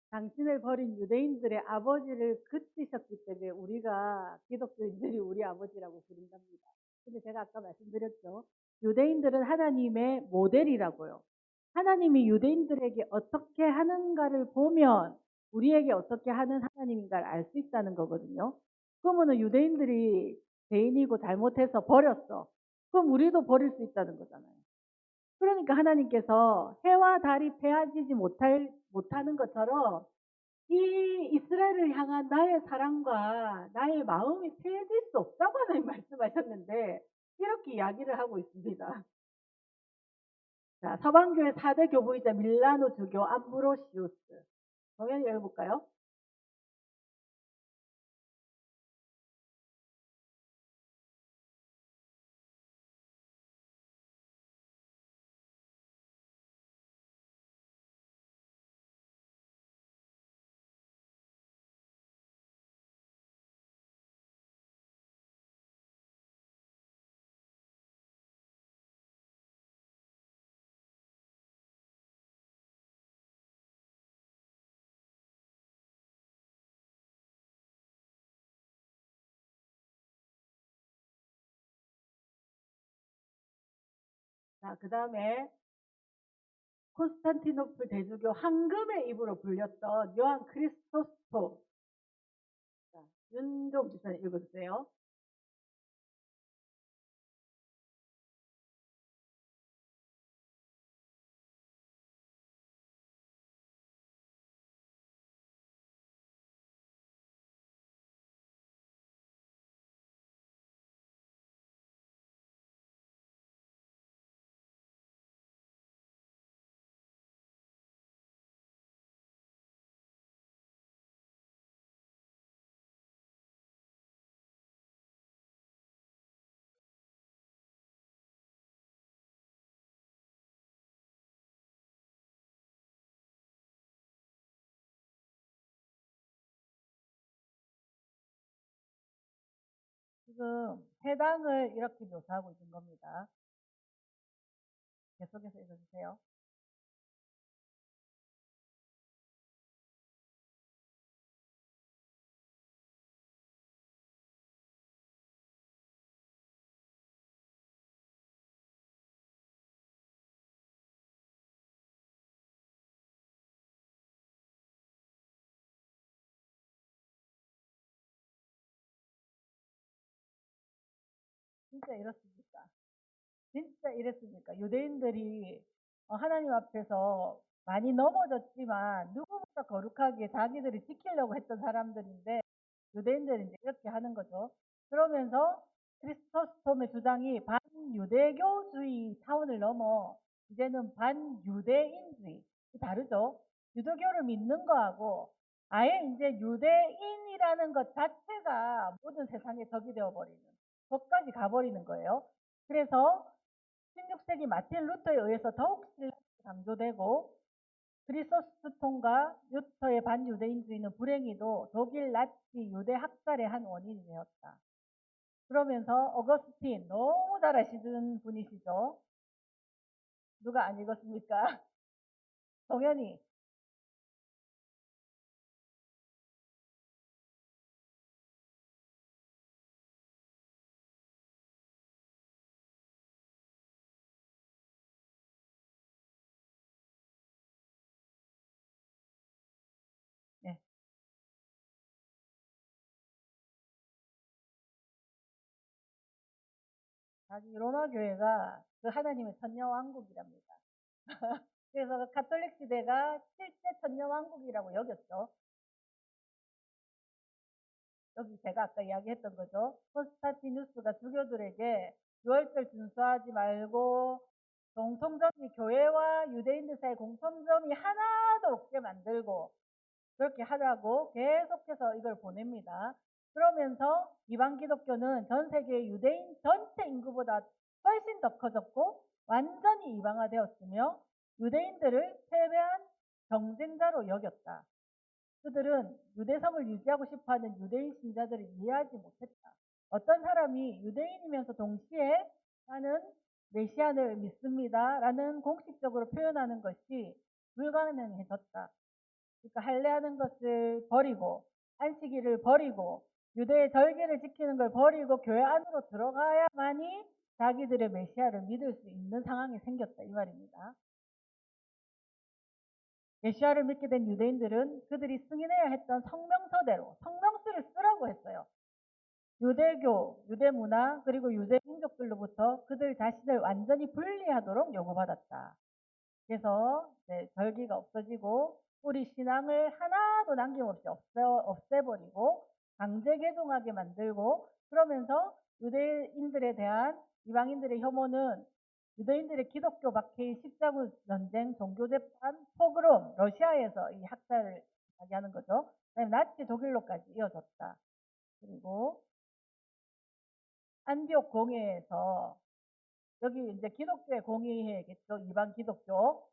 당신을 버린 유대인들의 아버지를 그치셨기 때문에 우리가 기독교인들이 우리 아버지라고 부른답니다. 근데 제가 아까 말씀드렸죠. 유대인들은 하나님의 모델이라고요. 하나님이 유대인들에게 어떻게 하는가를 보면 우리에게 어떻게 하는 하나님인가를 알 수 있다는 거거든요. 그러면은 유대인들이 죄인이고 잘못해서 버렸어. 그럼 우리도 버릴 수 있다는 거잖아요. 그러니까 하나님께서 해와 달이 패하지지 못하는 것처럼 이 이스라엘을 향한 나의 사랑과 나의 마음이 패해질 수 없다고 하나님 말씀하셨는데 이렇게 이야기를 하고 있습니다. 자, 서방교회 4대 교부이자 밀라노 주교 암브로시우스. 정연이 읽어볼까요? 자, 그 다음에 콘스탄티노플 대주교 황금의 입으로 불렸던 요한 크리스토스토. 자, 윤종 지사님 읽어주세요. 지금 해당을 이렇게 묘사하고 있는 겁니다. 계속해서 읽어주세요. 진짜 이렇습니까? 진짜 이랬습니까? 유대인들이 하나님 앞에서 많이 넘어졌지만 누구보다 거룩하게 자기들이 지키려고 했던 사람들인데 유대인들이 이제 이렇게 하는 거죠. 그러면서 크리스토스톰의 주장이 반유대교주의 차원을 넘어 이제는 반유대인주의. 다르죠. 유대교를 믿는 거하고 아예 이제 유대인이라는 것 자체가 모든 세상에 적이 되어버리는 것까지 가버리는 거예요. 그래서 16세기 마틴 루터에 의해서 더욱 신뢰가 강조되고 크리소스톰과 루터의 반유대인주의는 불행히도 독일 나치 유대 학살의 한 원인이 되었다. 그러면서 어거스틴 너무 잘 아시는 분이시죠? 누가 안 읽었습니까? 동현이. 네. 자기 로마 교회가 그 하나님의 천녀왕국이랍니다. 그래서 가톨릭 시대가 실제 천녀왕국이라고 여겼죠. 여기 제가 아까 이야기했던 거죠. 콘스탄티누스가 주교들에게 유월절 준수하지 말고 공통점이 교회와 유대인들 사이 공통점이 하나도 없게 만들고 그렇게 하라고 계속해서 이걸 보냅니다. 그러면서 이방 기독교는 전 세계 유대인 전체 인구보다 훨씬 더 커졌고 완전히 이방화되었으며 유대인들을 패배한 경쟁자로 여겼다. 그들은 유대성을 유지하고 싶어하는 유대인 신자들을 이해하지 못했다. 어떤 사람이 유대인이면서 동시에 나는 메시아를 믿습니다 라는 공식적으로 표현하는 것이 불가능해졌다. 그러니까 할례하는 것을 버리고 안식일을 버리고 유대의 절기를 지키는 걸 버리고 교회 안으로 들어가야만이 자기들의 메시아를 믿을 수 있는 상황이 생겼다 이 말입니다. 메시아를 믿게 된 유대인들은 그들이 승인해야 했던 성명서대로 성명서를 쓰라고 했어요. 유대교, 유대문화 그리고 유대민족들로부터 그들 자신을 완전히 분리하도록 요구받았다. 그래서 절기가 없어지고 우리 신앙을 하나도 남김없이 없애버리고 강제 개종하게 만들고 그러면서 유대인들에 대한 이방인들의 혐오는 유대인들의 기독교 박해의 십자군 전쟁, 종교재판, 포그롬, 러시아에서 이 학살을 하는 거죠. 그다음에 나치 독일로까지 이어졌다. 그리고 안디옥 공회에서 여기 이제 기독교의 공의회겠죠. 이방 기독교.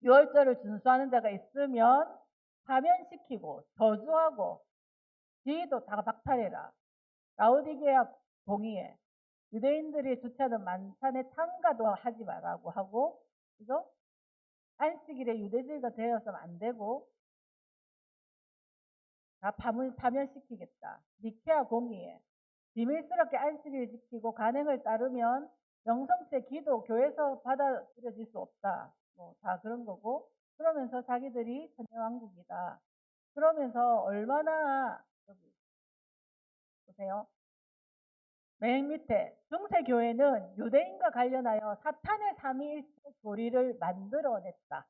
유월절을 준수하는 자가 있으면 파면시키고 저주하고 지위도 다 박탈해라. 라오디게아 공의회. 유대인들이 주최하는 만찬에 참가도 하지 말라고 하고, 그죠? 안식일에 유대주의가 되어서는 안 되고, 다 파면시키겠다. 니케아 공의회. 비밀스럽게 안식일을 지키고 간행을 따르면 영성체 기도 교회에서 받아들여질 수 없다. 뭐 다 그런 거고 그러면서 자기들이 천년왕국이다. 그러면서 얼마나 여기 보세요. 맨 밑에 중세교회는 유대인과 관련하여 사탄의 삼위일체 교리를 만들어냈다.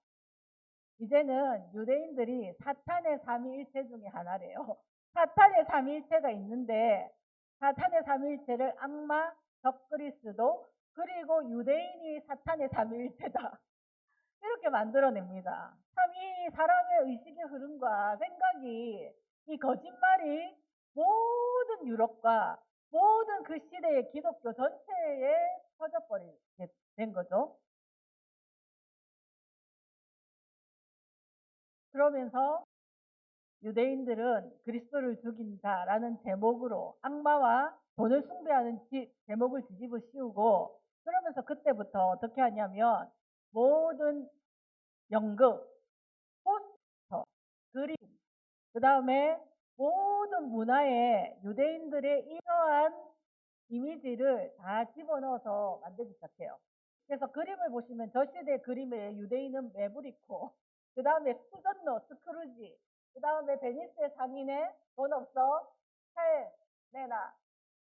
이제는 유대인들이 사탄의 삼위일체 중에 하나래요. 사탄의 삼위일체가 있는데 사탄의 삼위일체를 악마, 적그리스도, 그리고 유대인이 사탄의 삼위일체다. 이렇게 만들어냅니다. 참 이 사람의 의식의 흐름과 생각이 이 거짓말이 모든 유럽과 모든 그 시대의 기독교 전체에 퍼져버리게 된 거죠. 그러면서 유대인들은 그리스도를 죽인다라는 제목으로 악마와 돈을 숭배하는 제목을 뒤집어 씌우고 그러면서 그때부터 어떻게 하냐면 모든 연극, 포스터, 그림, 그 다음에 모든 문화에 유대인들의 이러한 이미지를 다 집어넣어서 만들기 시작해요. 그래서 그림을 보시면 저 시대 그림에 유대인은 매부리코, 그 다음에 수전노, 스크루지, 그 다음에 베니스의 상인의 돈 없어, 살 내놔,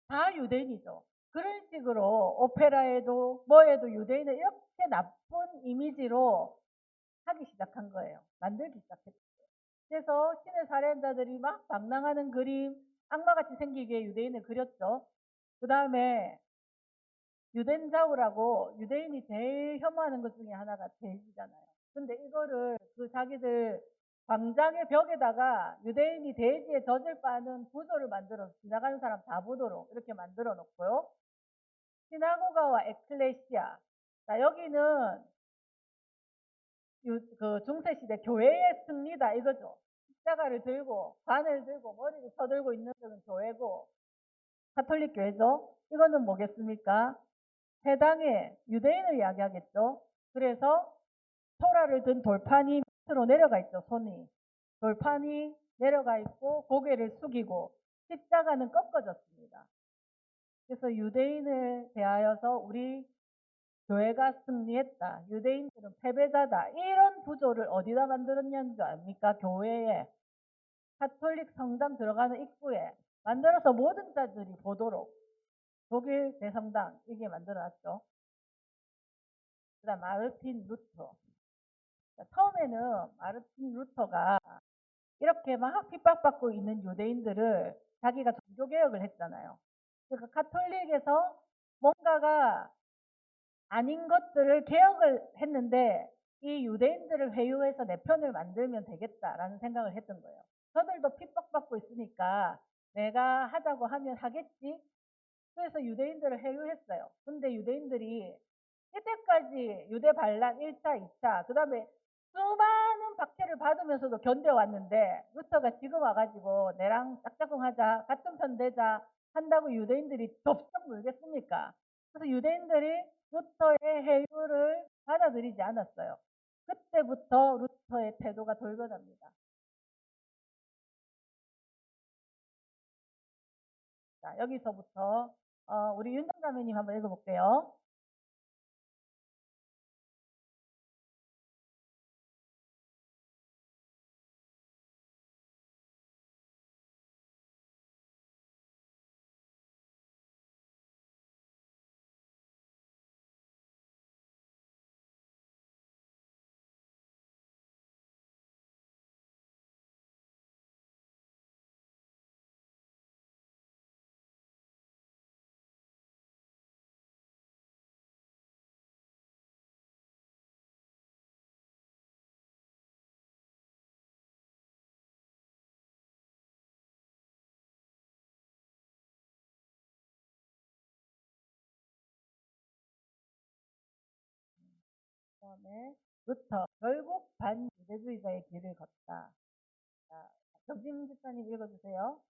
다 유대인이죠. 그런 식으로 오페라에도 뭐에도 유대인을 이렇게 나쁜 이미지로 하기 시작한 거예요. 만들기 시작했어요. 그래서 신의 살인자들이 막 방랑하는 그림, 악마같이 생기게 유대인을 그렸죠. 그 다음에 유덴자우라고 유대인이 제일 혐오하는 것 중에 하나가 돼지잖아요. 근데 이거를 그 자기들 광장의 벽에다가 유대인이 돼지에 젖을 빠는 구조를 만들어서 지나가는 사람 다 보도록 이렇게 만들어 놓고요. 시나고가와 에클레시아. 자, 여기는 그 중세시대 교회의 승리다 이거죠. 십자가를 들고 관을 들고 머리를 쳐들고 있는 것은 교회고 가톨릭 교회죠. 이거는 뭐겠습니까? 해당의 유대인을 이야기하겠죠. 그래서 토라를 든 돌판이 밑으로 내려가 있죠. 손이. 돌판이 내려가 있고 고개를 숙이고 십자가는 꺾어졌습니다. 그래서 유대인을 대하여서 우리 교회가 승리했다. 유대인들은 패배자다. 이런 구조를 어디다 만들었냐는 줄 압니까? 교회에. 가톨릭 성당 들어가는 입구에 만들어서 모든 자들이 보도록 독일 대성당 이게 만들어놨죠. 그 다음 마르틴 루터. 처음에는 마르틴 루터가 이렇게 막 핍박받고 있는 유대인들을 자기가 종교개혁을 했잖아요. 그러니까 가톨릭에서 뭔가가 아닌 것들을 개혁을 했는데 이 유대인들을 회유해서 내 편을 만들면 되겠다라는 생각을 했던 거예요. 저들도 핍박받고 있으니까 내가 하자고 하면 하겠지. 그래서 유대인들을 회유했어요. 근데 유대인들이 이때까지 유대 반란 1차, 2차, 그 다음에 수많은 박해를 받으면서도 견뎌왔는데 루터가 지금 와가지고 내랑 짝짝꿍하자, 같은 편 되자 한다고 유대인들이 덥석 물겠습니까? 그래서 유대인들이 루터의 해유를 받아들이지 않았어요. 그때부터 루터의 태도가 돌변합니다. 자, 여기서부터 우리 윤정자매님 한번 읽어볼게요. 그다음에 루터 결국 반유대주의자의 길을 걷다. 자, 정진 집사님 읽어주세요.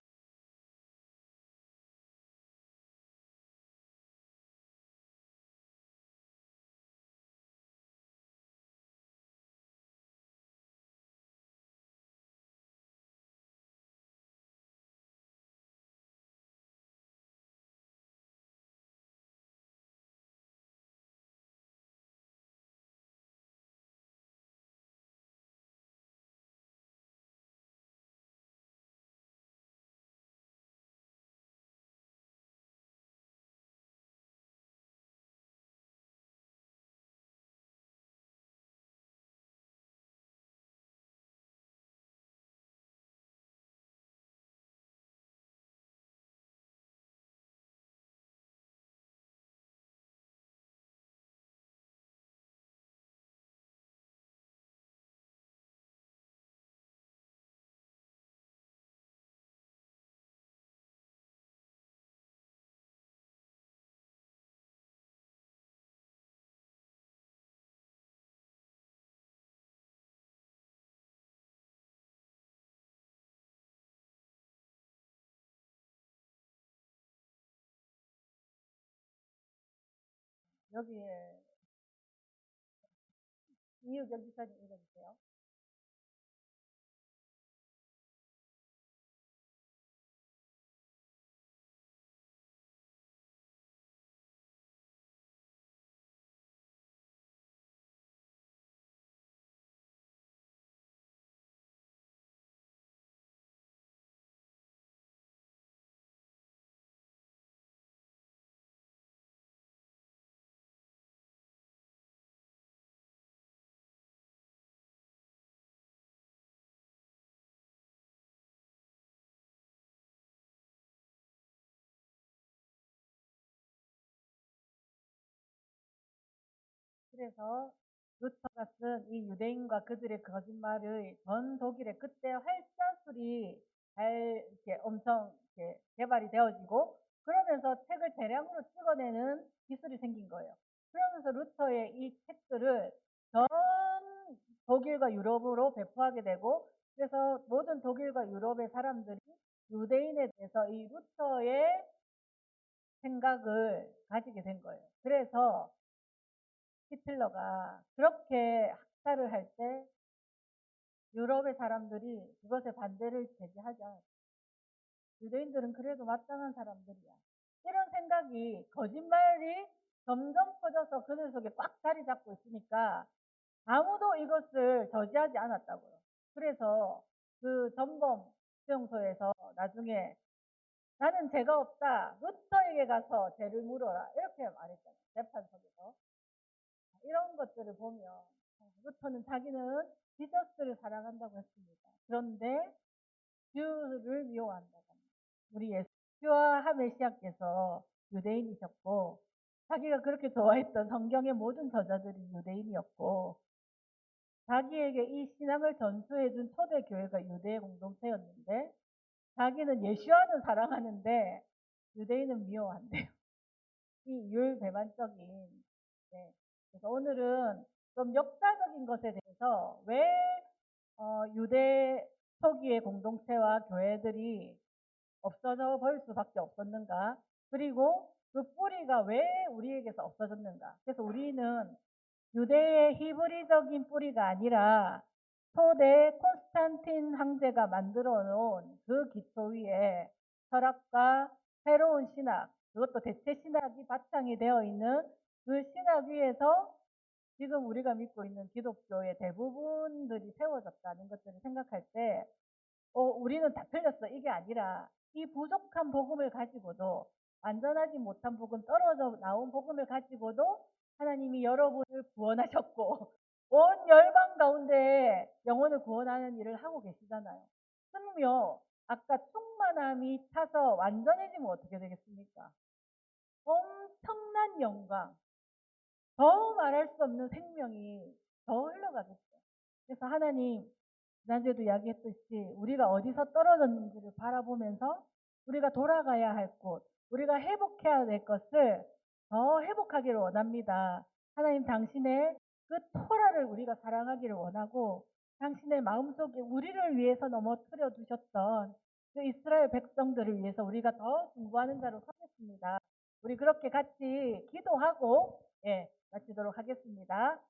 여기에 이유경 기사님 읽어주세요. 그래서 루터가 쓴 이 유대인과 그들의 거짓말의 전 독일의 그때 활자술이 잘 이렇게 엄청 이렇게 개발이 되어지고 그러면서 책을 대량으로 찍어내는 기술이 생긴 거예요. 그러면서 루터의 이 책들을 전 독일과 유럽으로 배포하게 되고 그래서 모든 독일과 유럽의 사람들이 유대인에 대해서 이 루터의 생각을 가지게 된 거예요. 그래서 히틀러가 그렇게 학살을 할 때 유럽의 사람들이 그것에 반대를 제기하지 않았어요. 유대인들은 그래도 마땅한 사람들이야. 이런 생각이 거짓말이 점점 퍼져서 그들 속에 꽉 자리 잡고 있으니까 아무도 이것을 저지하지 않았다고요. 그래서 그 전범 수용소에서 나중에 나는 죄가 없다. 루터에게 가서 죄를 물어라. 이렇게 말했잖아요. 재판석에서. 이런 것들을 보면 루터는 자기는 지저스를 사랑한다고 했습니다. 그런데 주를 미워한다고 합니다. 우리 예수와 메시아께서 유대인이셨고 자기가 그렇게 좋아했던 성경의 모든 저자들이 유대인이었고 자기에게 이 신앙을 전수해준 초대 교회가 유대 공동체였는데 자기는 예수와는 사랑하는데 유대인은 미워한대요. 이 율배반적인 네. 그래서 오늘은 좀 역사적인 것에 대해서 왜 유대 초기의 공동체와 교회들이 없어져 버릴 수밖에 없었는가? 그리고 그 뿌리가 왜 우리에게서 없어졌는가? 그래서 우리는 유대의 히브리적인 뿌리가 아니라 초대 콘스탄틴 황제가 만들어 놓은 그 기초 위에 철학과 새로운 신학, 그것도 대체 신학이 바탕이 되어 있는 그 신학 위에서 지금 우리가 믿고 있는 기독교의 대부분들이 세워졌다는 것들을 생각할 때 우리는 다 틀렸어. 이게 아니라 이 부족한 복음을 가지고도 완전하지 못한 복음, 떨어져 나온 복음을 가지고도 하나님이 여러분을 구원하셨고 온 열방 가운데 영혼을 구원하는 일을 하고 계시잖아요. 그럼요. 아까 충만함이 차서 완전해지면 어떻게 되겠습니까? 엄청난 영광, 더 말할 수 없는 생명이 더 흘러가겠죠. 그래서 하나님, 지난주에도 이야기했듯이 우리가 어디서 떨어졌는지를 바라보면서 우리가 돌아가야 할 곳, 우리가 회복해야 될 것을 더 회복하기를 원합니다. 하나님 당신의 그 토라를 우리가 사랑하기를 원하고 당신의 마음속에 우리를 위해서 넘어뜨려 두셨던 그 이스라엘 백성들을 위해서 우리가 더 중보하는 자로 서겠습니다. 우리 그렇게 같이 기도하고 마치도록 하겠습니다.